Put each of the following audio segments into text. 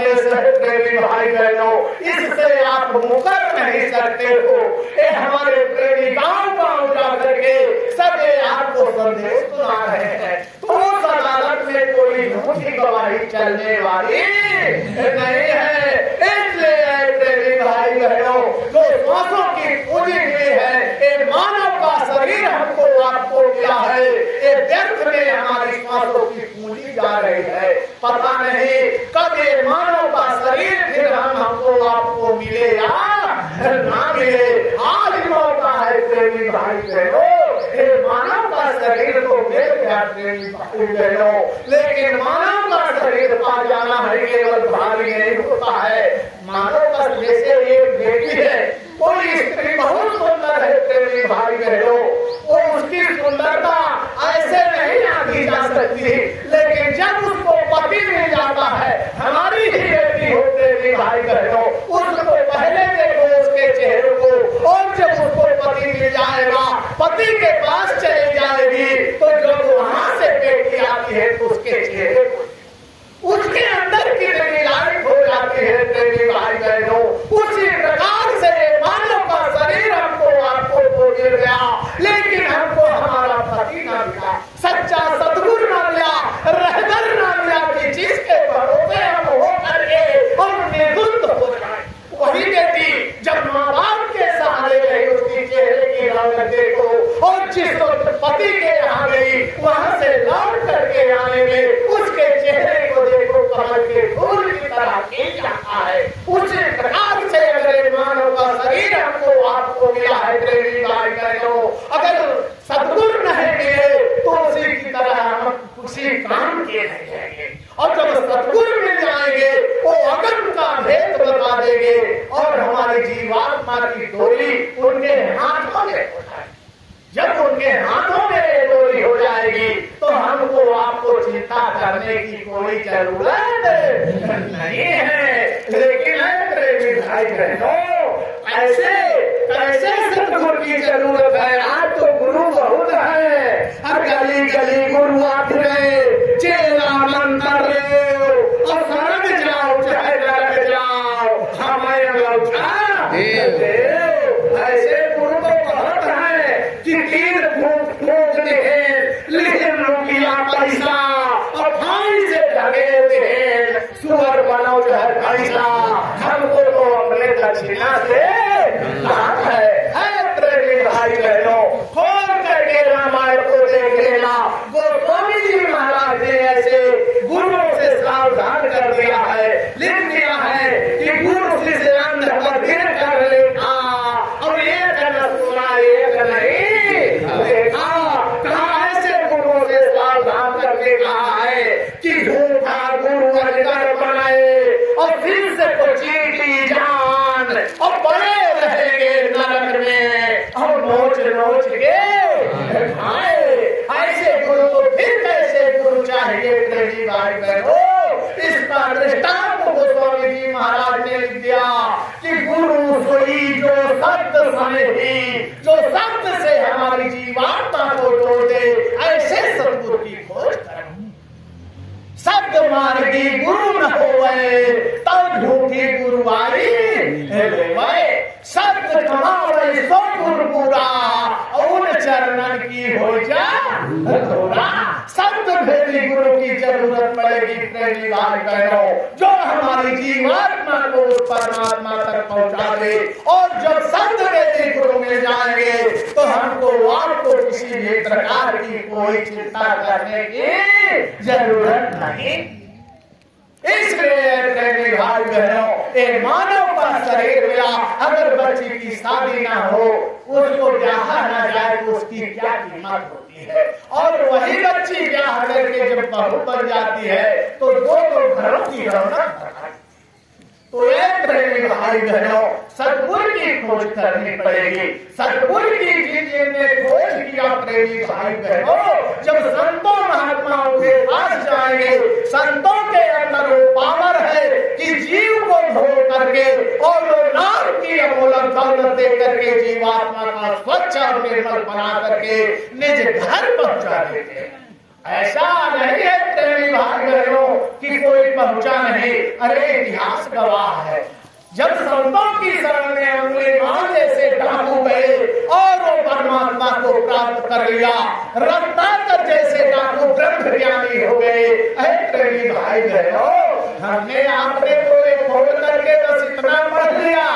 आदेश है प्रेमी भाई बहनों, इससे आप मुकर नहीं सकते हो। ये हमारे प्रेमी गांव गांव जा करके सब आपको संदेश सुना रहे हैं। तो उस अदालत में कोई झूठी गवाही चलने वाली नहीं है। इसलिए प्रेमी भाई बहनों, जो श्वासों की पूंजी हुई है, ये मानव का शरीर हमको आपको मिला है, ये व्यर्थ में हमारी श्वासों की पूंजी जा रही है। पता नहीं कब ये मानव का शरीर फिर हमको आपको मिले या ना मिले। आज मौका है प्रेमी भाई बहनों, ये मानव का शरीर तो मिल गया प्रेमी भाई बहनों, लेकिन मानव का शरीर पा जाना है केवल भारी नहीं होता है। मानव का जैसे एक बेटी है, कोई स्त्री बहुत सुंदर है प्रेमी भाई बहनों, वो उसकी सुंदरता ऐसे नहीं आंकी जा सकती, लेकिन जब उसको पति मिल जाता है, हमारी ही बेटी हो प्रेमी भाई बहनों, उसको पहले देखो उसके चेहरे को, और जब उसको पति मिल जाएगा, पति के पास चली जाएगी, तो जब वहां से बेटी आती है तो उसके चेहरे को, उसके अंदर की लाइट हो जाती है प्रेमी भाई बहनों। उसी प्रकार से मानव का शरीर हमको आपको तो मिल गया, लेकिन हमको हमारा पति ना मिला, सच्चा सतगुरु ना मिला, रहबर ना मिला कि जिसके भरोसे हम हो करके और निर्गुण हो जाए। वही बेटी जब माँ बाप के सहारे रही, उसकी चेहरे की रौनक देखो, और जिस पति के यहाँ गई वहां से लौट करके आने में उसके चेहरे को देखो, कमल के फूल की तरह खिल जाता है। उसी प्रकार से अगर मानव का शरीर हमको आपको मिला है प्रेमी भाई बहनों, अगर सद्गुरु नहीं मिले तो उसी की तरह हम उसी काम के रह जाएंगे, और जब सद्गुरु मिल जाएंगे वो अगम का भेद बता देंगे, और हमारी जीवात्मा की डोरी उनके हाथों में हो जाएगी। जब उनके हाथों में डोरी हो जाएगी तो हमको आपको चिंता करने की कोई जरूरत नहीं है। लेकिन प्रेमी भाई बहनों, ऐसे कैसे सतगुरु की जरूरत है? आज तो गुरु बहुत है, हर गली गली गुरु आते रहे, चेला मंत्र ले और सरग जाओ चाहे नरक जाओ, हमें लौटा ऐसे गुरु तो बहुत है कि तीर फूक दे, लेकिन रुपया पैसा और भाई से ढके दे, सुअर बनो चाहे पैसा, हमको तो अपने दक्षिणा से लाभ है प्रेमी भाई बहनों। खोल करके रामायण को देख लेना, गोस्वामी जी महाराज ने ऐसे गुरुओं से सावधान कर दिया है, लिख दिया है कि गुरु शिष्य अंध बधिर कर लेखा, और एक न सुना एक नहीं देखा। कहा ऐसे गुरुओं से सावधान करके कहा है कि झूठा गुरु अजगर बनाए और फिर से को चीटी जान, और बड़े रहेंगे नरक में और नोच नोच के खाए। ऐसे गुरु तो फिर कैसे गुरु चाहिए प्रेमी भाई बहनों? इसका दृष्टांत गोस्वामी जी महाराज ने लिख दिया कि गुरु सोई जो सत्य सनेही, जो सत्य से हमारी जीवात्मा को जोड़ दे, ऐसे सतगुरु की खोज करें। सत्य मार्गी गुरु न होवे तब झूठी गुरुवारी होवे, सत्य कमावे सो गुरु पूरा, और चरणन की हो जा थोड़ा। सत्य भेदी गुरु की जरूरत पड़ेगी प्रेमी भाई बहनों, जो हमारी जीवात्मा को उस परमात्मा तक पहुंचा दे। और जब सत्य भेदी गुरु मिल जाएंगे तो हमको आपको किसी भी प्रकार की कोई चिंता करने की जरूरत नहीं। इसलिए प्रेमी भाई बहनों, एक मानव का शरीर मिला, अगर बच्ची की शादी ना हो, उसको ब्याह ना जाए तो उसकी क्या कीमत होती है। और वही बच्ची ब्याह करके जब बहू बन जाती है तो दो घरों की रौनक। तो एक प्रेमी भाई बहनों, सतगुरु की खोज करनी पड़ेगी। सतगुरु की जिन्होंने खोज किया प्रेमी भाई बहनों, जब संतों महात्माओं के पास जाएंगे, संतों के अंदर वो पावर है कि जीव को धो करके और नाम की अमूलक दौलत दे करके जीवात्मा का स्वच्छ और निर्मल बना करके निज घर पहुंचा देते हैं। ऐसा नहीं है प्रेमी भाई बहनों, कि कोई पहुंचा नहीं। अरे इतिहास गवाह है, जब संतों की शरण में अंगुलीमाल जैसे डाकू गए और वो परमात्मा को प्राप्त कर लिया, रत्नाकर जैसे डाकू ब्रह्म ज्ञानी हो गए। प्रेमी भाई बहनों, हमने आपने तो ये खोल करके बस इतना पढ़ लिया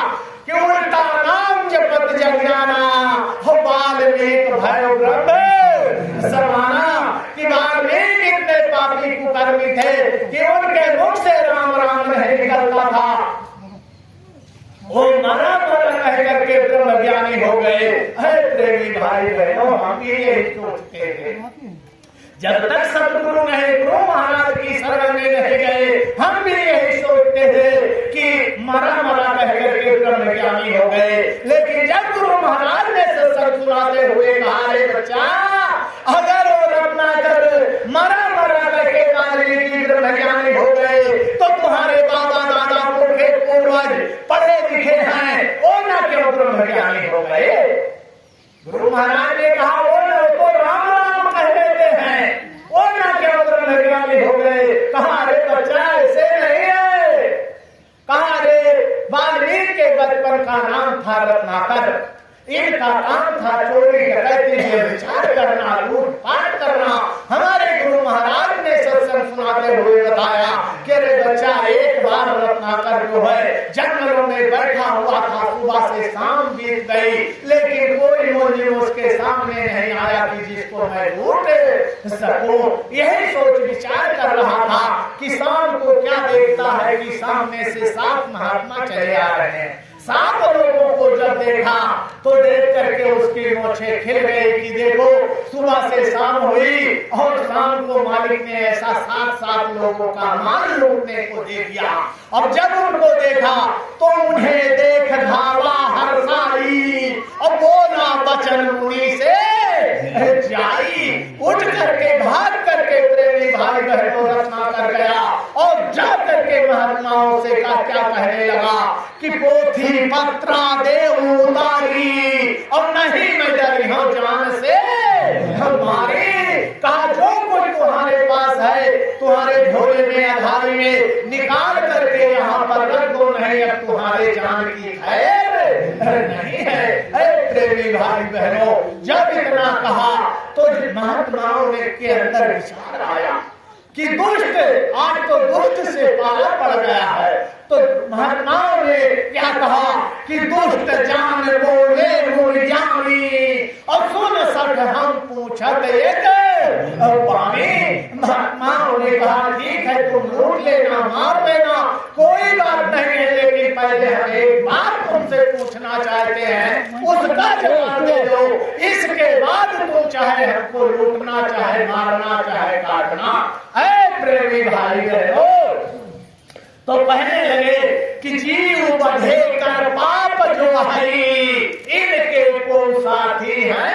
कि उल्टा नाम जपत जगजाना हो वाल्मीकि भयो ब्रह्म समाना, कि वाल्मीकि इतने पापी कुकर्मी थे कि उनके मुख से राम राम नहीं निकलता था, वो मरा रह करके ब्रह्म ज्ञानी हो गए। प्रेमी भाई बहनों, हम भी यही सोचते थे, जब तक सदगुरु नहीं, गुरु महाराज की शरण में नहीं गए, हम भी यही सोचते थे कि मरा कह करके ब्रह्म ज्ञानी हो गए। लेकिन जब गुरु महाराज ने सत्संग सुनाते हुए कहा, रे बच्चा, अगर वो रत्नाकर मरा करके वाल्मीकि ब्रह्म ज्ञानी हो गए तो तुम्हारे बाबा दादा पुरखे पूर्वज पढ़े लिखे हैं, वो ना क्यों ब्रह्म ज्ञानी हो गए? गुरु महाराज ने कहा, वो न तो राम राम कह देते हैं, वो ना क्यों ब्रह्म ज्ञानी हो गए? कहा, रे बच्चा ऐसे नहीं है। कहा, रे वाल्मीकि के बचपन का नाम था रत्नाकर, इनका काम था चोरी डकैती में विचार करना, लूटपाट करना। हमारे गुरु महाराज ने सत्संग सुनाते हुए बताया कि रे बच्चा, एक बार रत्नाकर जो है जंगलों में बैठा हुआ था, सुबह से शाम बीत गई, लेकिन कोई मुलजिम उसके सामने नहीं आया कि जिसको मैं लूट सकूं। यही सोच विचार कर रहा था कि शाम को क्या देखता है कि सामने से 7 महात्मा चले आ रहे हैं। 7 लोगों को जब देखा तो देख करके उसकी मोछे खिल गई कि देखो, सुबह से शाम हुई और शाम को मालिक ने ऐसा 7 लोगों का माल लूटने को दे दिया। अब जब उनको देखा तो उन्हें देख धावा हर्षाई और बोला बचन मुनि से जाई। उठ करके भाग करके प्रेमी भाई बहनों रत्नाकर गया और जा करके महात्माओं से क्या कहने लगा कि पोथी पत्रा दे उतारी और नहीं मैं डरी हूं जान से हमारी। कहा, जो कुछ तुम्हारे पास है तुम्हारे झोले में आधारी में निकाल करके यहाँ पर रख दो, नहीं अब तुम्हारे जान की खैर नहीं है। प्रेमी भाई बहनों, जब इतना कहा तो महात्माओं ने के अंदर विचार आया कि दुष्ट, आज तो दुष्ट से पाला पड़ गया है। तो महात्माओं ने क्या कहा कि दुष्ट जान बोले मूल जानी और सुन सठ हम पूछत एक पानी। महात्माओं ने कहा, ठीक है तुम लूट लेना, मार लेना, कोई बात नहीं है, लेकिन पहले हम एक बात तुमसे पूछना चाहते हैं, उसका जवाब दे दो। इसके बाद तुम चाहे हमको लूटना, चाहे मारना, चाहे काटना। प्रेमी भाई बहनों, तो कहने लगे कि जीव बधे कर पाप जो है इनके को साथी है।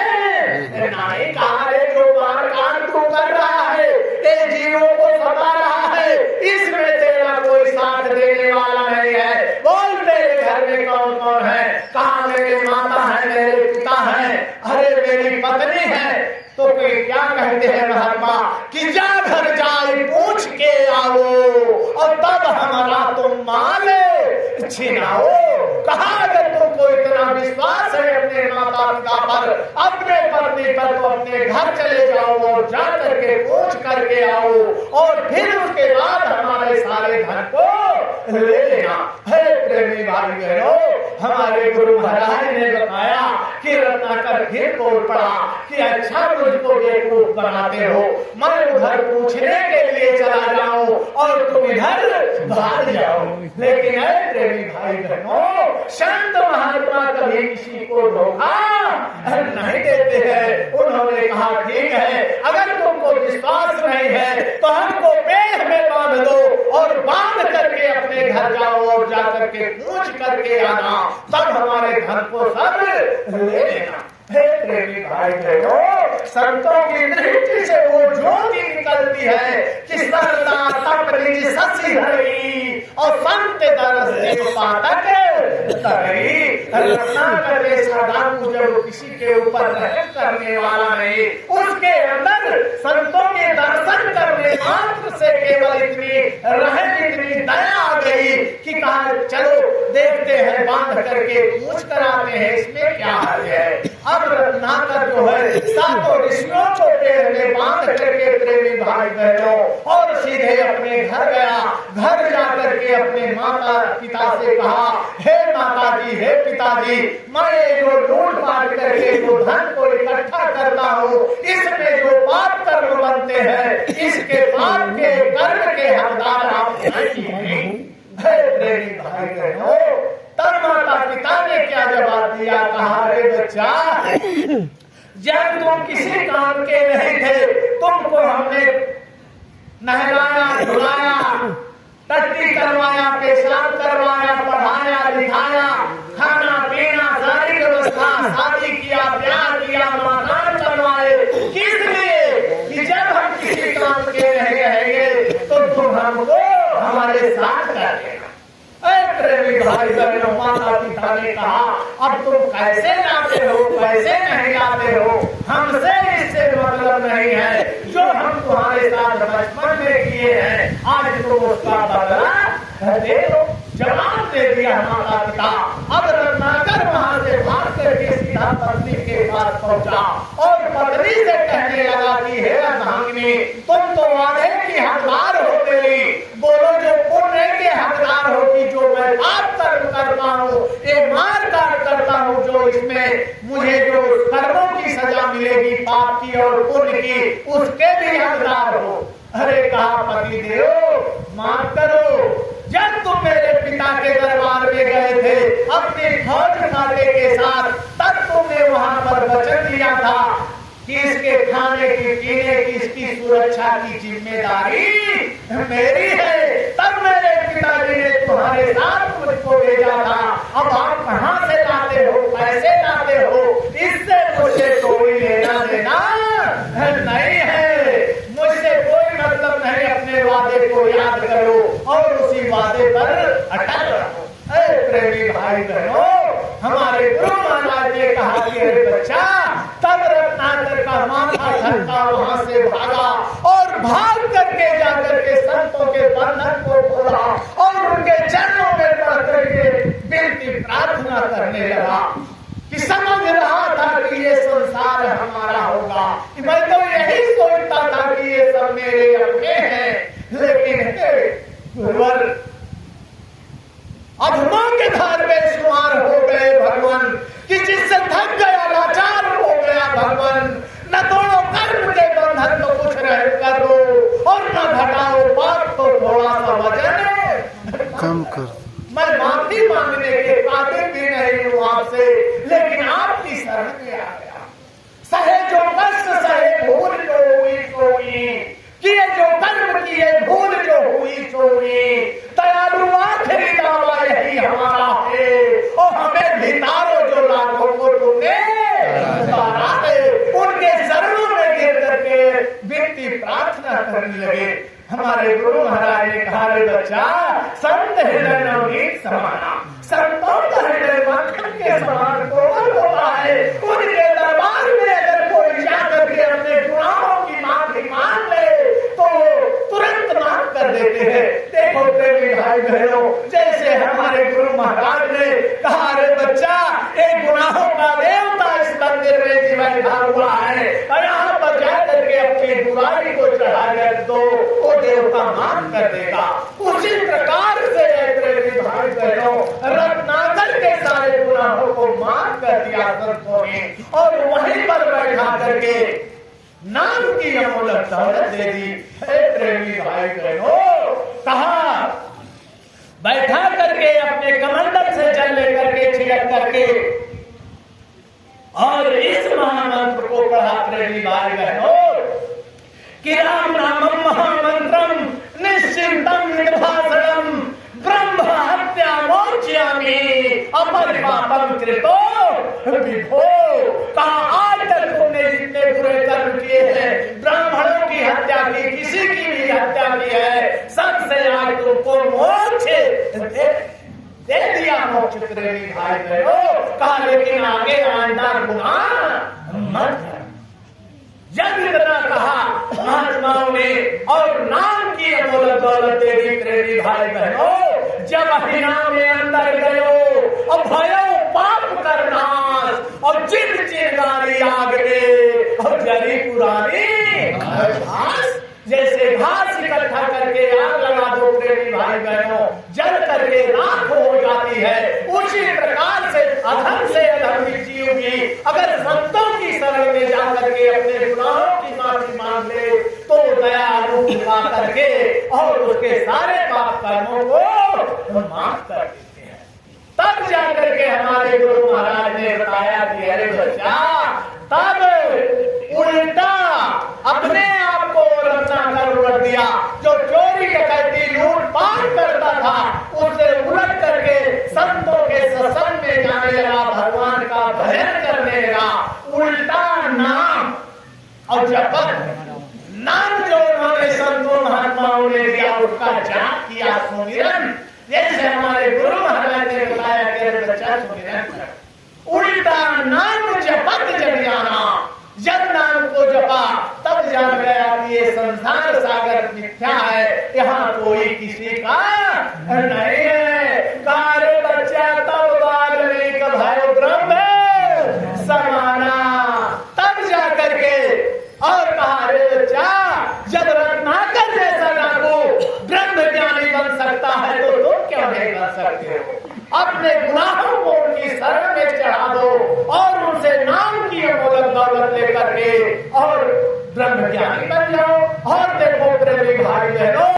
नहीं कहा, रे जो बार काम तू कर रहा है, ये जीवों को सता रहा है, इसमें तेरा कोई साथ देने वाला नहीं है। बोल, तेरे घर में कौन कौन है? कहा, मेरे माता है, मेरे पिता है, अरे मेरी पत्नी है। तो कोई क्या कहते हैं महात्मा कि जा घर जाए पूछ के आओ और तब हमारा तुम माल छिनाओ। कहा, अगर तुमको इतना विश्वास है अपने माता पिता पर, अपने पत्नी पर, तो अपने घर चले जाओ और जा करके पूछ करके आओ और फिर उसके बाद हमारे सारे धन को ले लेना। है प्रेमी भाई बहनों, हमारे गुरु महाराज ने बताया कि रत्नाकर फिर बोल पड़ा कि अच्छा मुझको बेवकूफ बनाते हो, मैं उधर पूछने के लिए चला जाऊं और तुम इधर भाग जाओ। लेकिन है प्रेमी भाई बहनों, संत महात्मा कभी किसी को धोखा नहीं देते हैं। उन्होंने कहा, ठीक है, अगर तुमको विश्वास नहीं है तो हमको पेड़ में बांध दो और बांध करके अपने घर जाओ और जा करके पूछ करके आना, तब हमारे धन को सब ले लेना। प्रेमी भाई बहनों, संतों की दृष्टि से वो ज्योति निकलती है कि सरदा तप निज ससी हरी और संत दरस देव पातक तरी। रत्नाकर जैसा डाकू जब किसी के ऊपर रहम करने वाला नहीं, उसके अंदर संतों के दर्शन करने मात्र से केवल इतनी हैं बांध करके पूछ कर आते हैं, इसमें क्या हाल है। अब रत्नाकर जो है सातों ऋषियों को पेड़ में बांध करके प्रेमी भाई बहनों और सीधे अपने घर गया। घर जाकर के अपने माता पिता से कहा, हे माताजी, हे पिताजी, मैं जो लूट पाट करके जो धन को इकट्ठा करता हूँ, इसमें जो पाप कर्म बनते हैं, इसके पाप के कर्म के हकदार आप नहीं। प्रेमी भाई बहनों, तब माता पिता ने क्या जवाब दिया, कहा, अरे बच्चा, जब तुम किसी काम के नहीं थे, तुमको हमने नहलाया, धुलाया, टट्टी करवाया, पेशाब करवाया, पढ़ाया, लिखाया, खाना पीना, सारी व्यवस्था, शादी किया, प्यार किया, मकान बनवाए, किस लिए कि जब हम किसी काम के नहीं रहेंगे तो तुम हमको हमारे साथ कर देना। प्रेमी भाई बहनों, माता पिता ने कहा, अब तुम कैसे लाते हो, कैसे नहीं लाते हो, हमसे इससे मतलब नहीं है। जो हम तुम्हारे साथ बचपन में किए हैं, आज तुम उसका बदला दे दो। जवाब दे दिया माता पिता। अब रत्नाकर वहां से भाग करके सीधा पत्नी के पास पहुंचा और पत्नी से कहने लगा कि हे अर्धांगिनी, तुम तो वादे की हकदार हो गई, बोलो जो पुण्य के हकदार होगी, जो मैं पाप कर्म करता हूँ, ये मार काट करता हूँ, जो इसमें मुझे जो कर्मों की सजा मिलेगी, पाप की और पुण्य की, उसके भी हकदार हो। अरे कहा, पति देव माफ करो, जब तुम मेरे पिता के दरबार में गए थे अपने फौज खाते के साथ, तब तुमने वहां पर वचन दिया था कि इसके खाने की, पीने की, इसकी सुरक्षा की जिम्मेदारी मेरी है। तब मेरे पिताजी ने तुम्हारे साथ मुझको भेजा था। अब आप कहां से लाते हो, कैसे लाते हो, इससे मुझे कोई लेना देना नहीं है। मुझसे कोई मतलब नहीं। अपने वादे को याद करो और उसी वादे पर अटल रहो। प्रेमी भाई बहनों, हमारे गुरु महाराज ने कहा कि अरे बच्चा, तब रत्नाकर का माथा ठनका वहां से भागा और भाग करके जाकर के संतों के बंधन को खोला और उनके चरणों में पड़ करके विनती प्रार्थना करने लगा कि समझ रहा था कि ये संसार हमारा होगा। मैं तो यही सोचता था कि ये सब मेरे अपने हैं, लेकिन गुरुवर अधमों के धार में शुमार हो गए भगवान, कि जिससे थक गया, लाचार हो गया भगवान। न दोनों कर्म के बंधन तो कुछ रह करो और न घटाओ पाप तो थोड़ा सा वजन कम कर। मैं माफी मांगने के काबिल भी नहीं हूँ आपसे, लेकिन आपकी शरण में आ गया। सहे जो कष्ट, सहे भूल जो हुई सोई, किए जो कर्म किए, भूल जो हुई सोई, दयालु आखिरी दावा यही हमारा है। और हमें भितारो जो लाखों को तुमने उतारा है, उनके चरणों में गिर करके विनती प्रार्थना करने लगे। हमारे गुरु महाराज ने कहा, रे बच्चा, संत हृदय नवनीत समाना, संतों का हृदय मक्खन के समान कोमल होता है। उनके दरबार में अगर कोई जाकर के अपने गुनाहों की माफी मांग ले तो तुरंत माफ कर देते हैं। देखो प्रेमी भाई बहनों, जैसे हमारे गुरु महाराज ने कहा, रे बच्चा, एक गुनाहों का देवता इस मंदिर में जीवन बैठा हुआ है, यहाँ पर जाकर के अपनी बुराई को चढ़ा कर दो, वो देवता माफ कर देगा। उसी प्रकार से प्रेमी भाई बहनों, रत्नाकर के सारे गुनाहों को माफ कर दिया संतों ने और वहीं पर बैठा करके नाम की अमूल्य दौलत दे दी। प्रेमी भाई बहनों, कहा बैठा करके अपने कमंडल से जल लेकर के छिड़क करके और इस महामंत्र को पढ़ा। प्रेमी भाई बहनों, कि राम नामम महामंत्रम निश्चिंतम निर्भाषणम ब्रह्म हत्या मोक्ष्यामि अपरिपापम कृतो विभो। कहा, आज तक तुमने जितने बुरे कर्म किए हैं, ब्राह्मणों की हत्या की, किसी की भी हत्या की है, सबसे आज तुमको मोक्ष दे दिया। मोक्ष प्रेमी भाई बहनों, कहा लेकिन आगे आंदा गुनाह मत। जब इतना कहा महात्माओं ने और नाम की अमूल्य दौलत दे दी। प्रेमी भाई बहनों, जब महीना में अंदर गयो और भयो पाप करना और जिन चिंगारी आग में और जली पुरानी घास, जैसे घास इकट्ठा करके आग लगा दो प्रेमी भाई बहनों, जल करके राख हो जाती है, उसी प्रकार से अधर्म से अधर्मी जीव भी अगर संतों की शरण में जाकर के अपने गुनाहों की माफी मांग ले तो दया रूप ला करके और उसके सारे पाप कर्मों को माफ कर देते हैं। तब जाकर के हमारे गुरु महाराज ने बताया कि अरे बच्चा, तब उल्टा अपने आप को रचना कर उलट दिया। जो चोरी डकैती लूट पाट करता था उसे उलट करके संतों के सत्संग में जाने लगा, भगवान का भजन करने लगा। उल्टा नाम और जपत, नाम जो उन्होंने संतों महात्माओं ने दिया उसका जाप किया, सुमिरन, जैसे हमारे गुरु महाराज ने बताया कि बच्चा सुमिरन कर। उल्टा नाम जपत जग जाना, जब नाम को जपा तब जान गया कि ये संसार सागर मिथ्या है, यहाँ कोई किसी का नहीं है। कार्य बच्चा तब वाल्मीकि भयो ब्रह्म समाना, तब जाकर के और कहा रे बच्चा, जब रत्नाकर जैसा डाकू ब्रह्म ज्ञानी बन सकता है तो तुम क्यों नहीं बन सकते हो? अपने गुनाहों को उनकी शरण में चढ़ा दो और उनसे नाम की अमोलक दौलत लेकर के और ब्रह्म ज्ञानी बन जाओ। और देखो प्रेमी भाई बहनों,